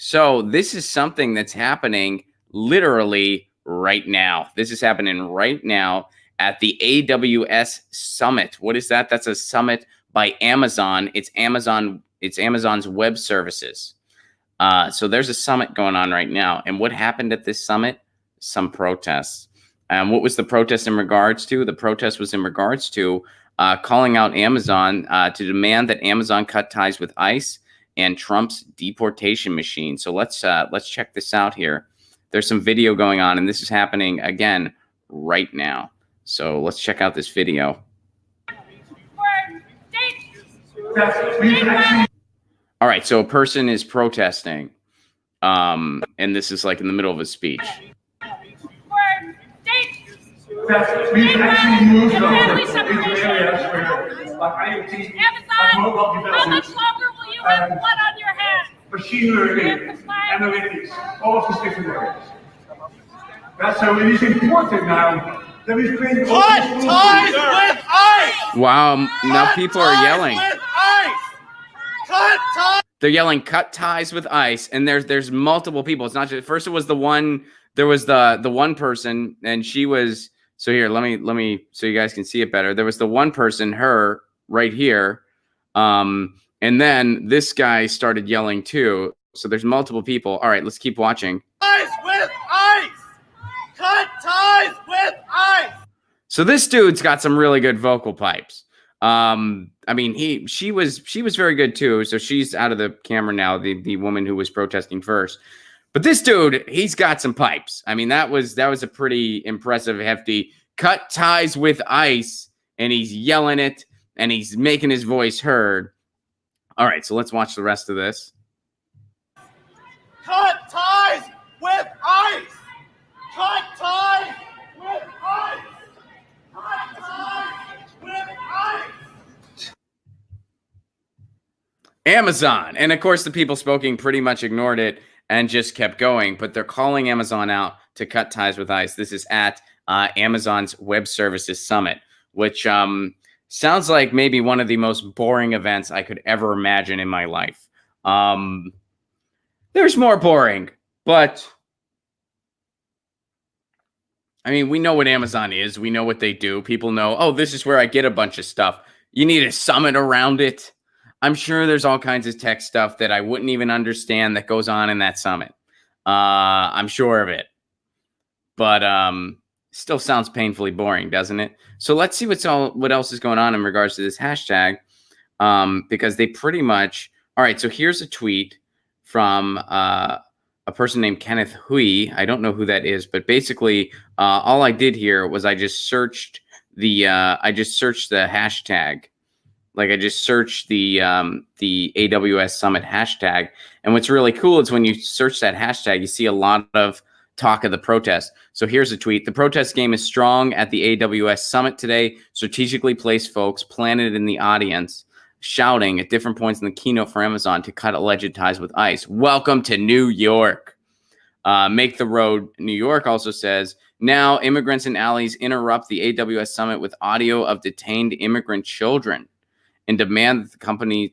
So this is something that's happening literally right now. This is happening right now at the AWS Summit. What is that? That's a summit by Amazon. It's Amazon's web services. So there's a summit going on right now. And what happened at this summit? Some protests. What was the protest in regards to? The protest was in regards to calling out Amazon to demand that Amazon cut ties with ICE and Trump's deportation machine. So let's check this out here. There's some video going on, and this is happening again right now. So let's check out this video. All right, so a person is protesting, and this is like in the middle of a speech. We've actually moved on into areas where, like IoT, like mobile development, how much longer will you have blood on your hands? machine learning, analytics, all of these different areas. So it is important now that we've created cut ties with ICE! Wow, now people are yelling. Cut ties! They're yelling, cut ties with ICE, and there's multiple people. It's not just, first it was the one, there was the one person, and she was, so here, let me, so you guys can see it better. There was the one person, her, right here, and then this guy started yelling too. So there's multiple people. All right, let's keep watching. Ties with ICE! Cut ties with ICE! So this dude's got some really good vocal pipes. I mean, she was very good too. So she's out of the camera now, the woman who was protesting first. But this dude, he's got some pipes. I mean, that was a pretty impressive, hefty cut ties with ICE, and he's yelling it, and he's making his voice heard. All right, so let's watch the rest of this. Cut ties with ICE! Cut ties with ICE! Cut ties with ICE! Amazon. And of course, the people speaking pretty much ignored it and just kept going, but they're calling Amazon out to cut ties with ICE. This is at Amazon's Web Services Summit, which sounds like maybe one of the most boring events I could ever imagine in my life. There's more boring, but I mean, we know what Amazon is. We know what they do. People know, oh, this is where I get a bunch of stuff. You need a summit around it. I'm sure there's all kinds of tech stuff that I wouldn't even understand that goes on in that summit. I'm sure of it. But still sounds painfully boring, doesn't it? So let's see what else is going on in regards to this hashtag, because they pretty much, all right, so here's a tweet from a person named Kenneth Hui. I don't know who that is, but basically all I did here was I just searched the hashtag. Like I just searched the AWS Summit hashtag. And what's really cool is when you search that hashtag, you see a lot of talk of the protest. So here's a tweet. The protest game is strong at the AWS Summit today. Strategically placed folks planted in the audience, shouting at different points in the keynote for Amazon to cut alleged ties with ICE. Welcome to New York. Make the Road New York also says, now immigrants and allies interrupt the AWS Summit with audio of detained immigrant children and demand that the company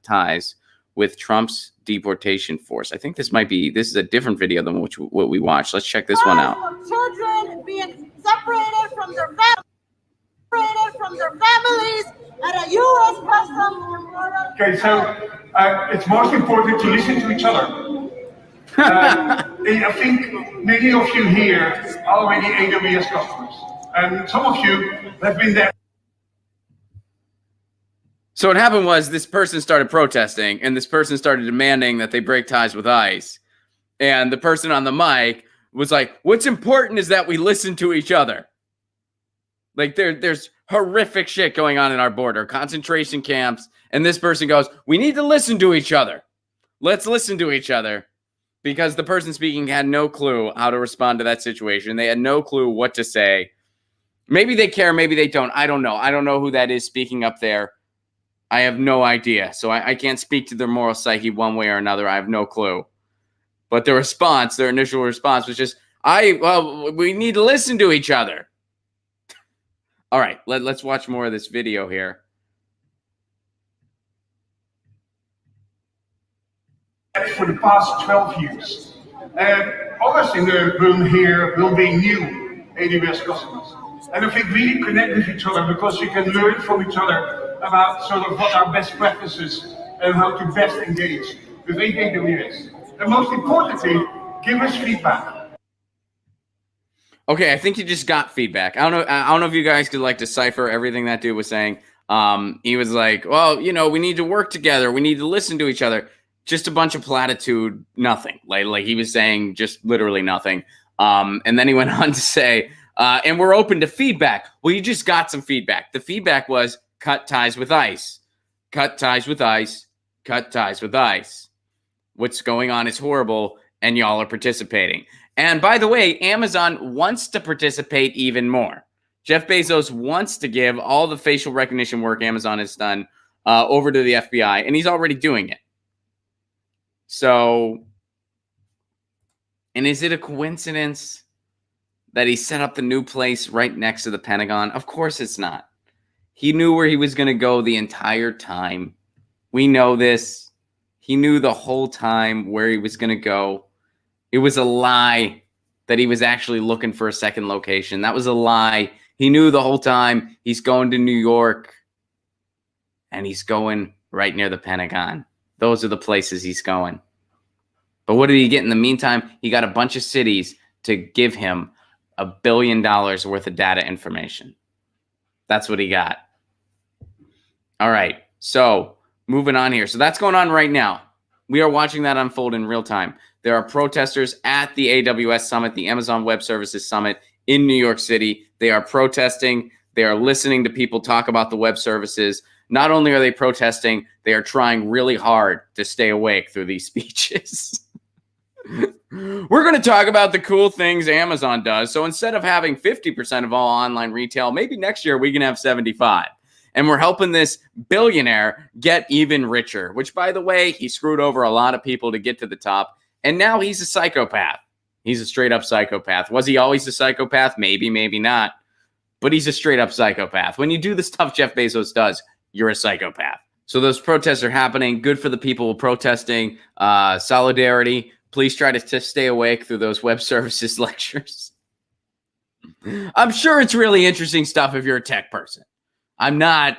ties with Trump's deportation force. I think this is a different video than what we watched. Let's check this one out. Children being separated from their families at a U.S. customs border. Okay, so it's most important to listen to each other. I think many of you here are already AWS customers, and some of you have been there. So what happened was this person started protesting, and this person started demanding that they break ties with ICE. And the person on the mic was like, what's important is that we listen to each other. Like there's horrific shit going on in our border, concentration camps. And this person goes, we need to listen to each other. Let's listen to each other. Because the person speaking had no clue how to respond to that situation. They had no clue what to say. Maybe they care, maybe they don't. I don't know. I don't know who that is speaking up there. I have no idea. So I can't speak to their moral psyche one way or another. I have no clue. But their initial response was just, we need to listen to each other. All right, let's watch more of this video here. for the past 12 years. And others in the room here will be new AWS customers. And I think we connect with each other because we can learn from each other about sort of what are best practices and how to best engage with AWS. And most importantly, give us feedback. Okay, I think you just got feedback. I don't know if you guys could like decipher everything that dude was saying. He was like, well, we need to work together. We need to listen to each other. Just a bunch of platitude, nothing. Like he was saying just literally nothing. And then he went on to say, and we're open to feedback. Well, you just got some feedback. The feedback was cut ties with ICE. Cut ties with ICE. Cut ties with ICE. What's going on is horrible, and y'all are participating. And by the way, Amazon wants to participate even more. Jeff Bezos wants to give all the facial recognition work Amazon has done over to the FBI, and he's already doing it. So, and is it a coincidence that he set up the new place right next to the Pentagon? Of course it's not. He knew where he was going to go the entire time. We know this. He knew the whole time where he was going to go. It was a lie that he was actually looking for a second location. That was a lie. He knew the whole time he's going to New York, and he's going right near the Pentagon. Those are the places he's going. But what did he get in the meantime? He got a bunch of cities to give him $1 billion worth of data information. That's what he got. All right. So moving on here. So that's going on right now. We are watching that unfold in real time. There are protesters at the AWS Summit, the Amazon Web Services Summit in New York City. They are protesting. They are listening to people talk about the web services. Not only are they protesting, they are trying really hard to stay awake through these speeches. We're going to talk about the cool things Amazon does. So instead of having 50% of all online retail, maybe next year we can have 75%. And we're helping this billionaire get even richer, which, by the way, he screwed over a lot of people to get to the top. And now he's a psychopath. He's a straight up psychopath. Was he always a psychopath? Maybe, maybe not. But he's a straight up psychopath. When you do the stuff Jeff Bezos does, you're a psychopath. So those protests are happening. Good for the people protesting. Solidarity. Please try to stay awake through those web services lectures. I'm sure it's really interesting stuff if you're a tech person. I'm not,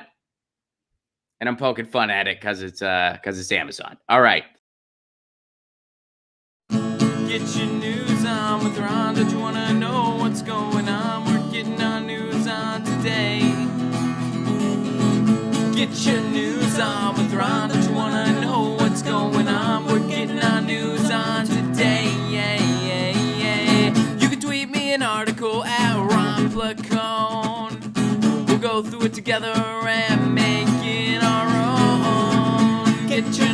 and I'm poking fun at it because it's Amazon. All right. Get your news on with Ron. Don't you want to know what's going on? We're getting our news on today. Get your news on with Ron. Don't you want to know what's going on? We're getting our news on today. Yeah, yeah, yeah. You can tweet me an article at Ron Placone. We'll go through it together and make it our own. Get your